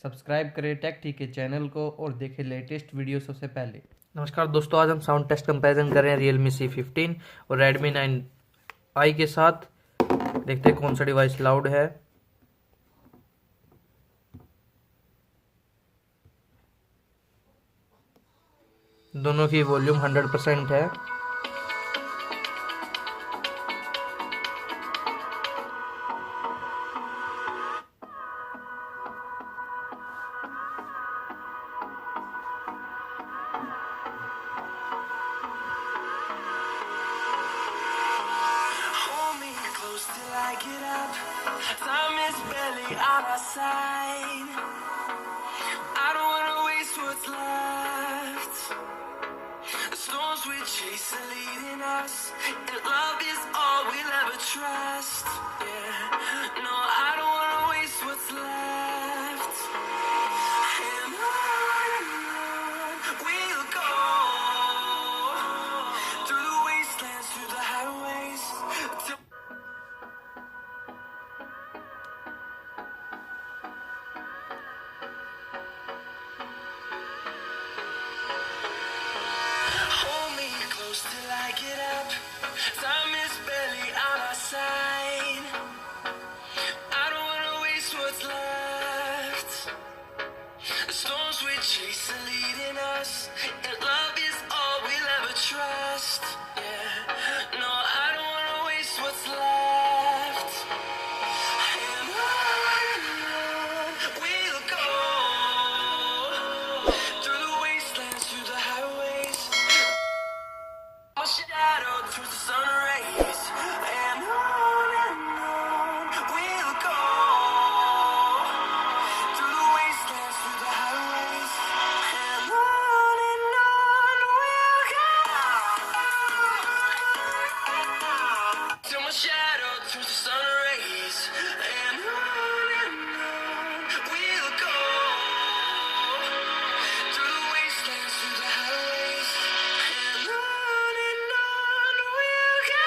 Subscribe करें take T के channel को और देखें लेटेस्ट वीडियो सबसे पहले। नमस्कार दोस्तों, आज हम साउंड टेस्ट कंपैरिजन कर रहे हैं Realme C15 और Redmi 9i के साथ। देखते हैं कौन सा डिवाइस लाउड है। दोनों की वॉल्यूम 100% है। Till I get up, time is barely on our side. I don't wanna waste what's left. The storms we chase are leading us, and love is all we'll ever trust. Yeah, no, I don't wanna waste what's left. And on we'll go, through the wastelands, through the highways. Till I get up, time is barely on our side. I don't wanna waste what's left. The storms we chase are leading us, and love is all we'll ever trust. Yeah, no, I don't wanna waste what's left. And on we'll go, through the wastelands, through the highways. Our shadow through the sun rays, and on we'll go, through the wastelands, through the highways, and on we'll go, till my shadow through the sun rays, and on we'll go, through the wastelands, through the highways, and on we'll go.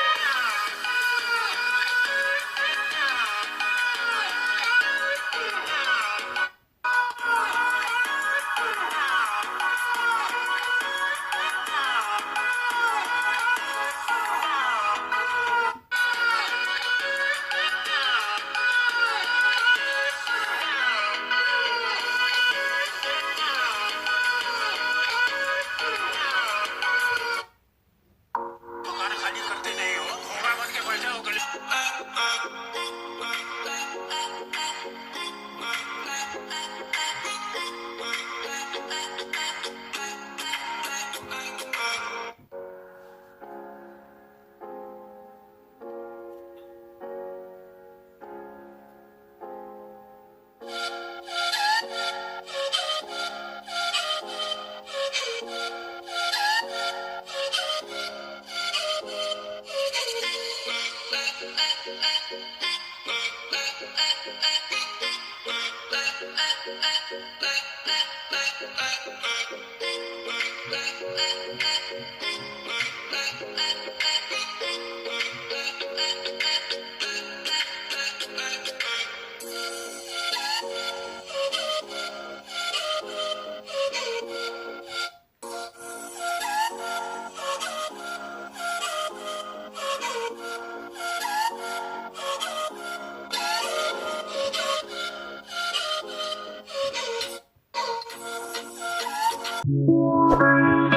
दुकान खाली करते नहीं हो, घोड़ा बन के बैठे हो गले। Thank you.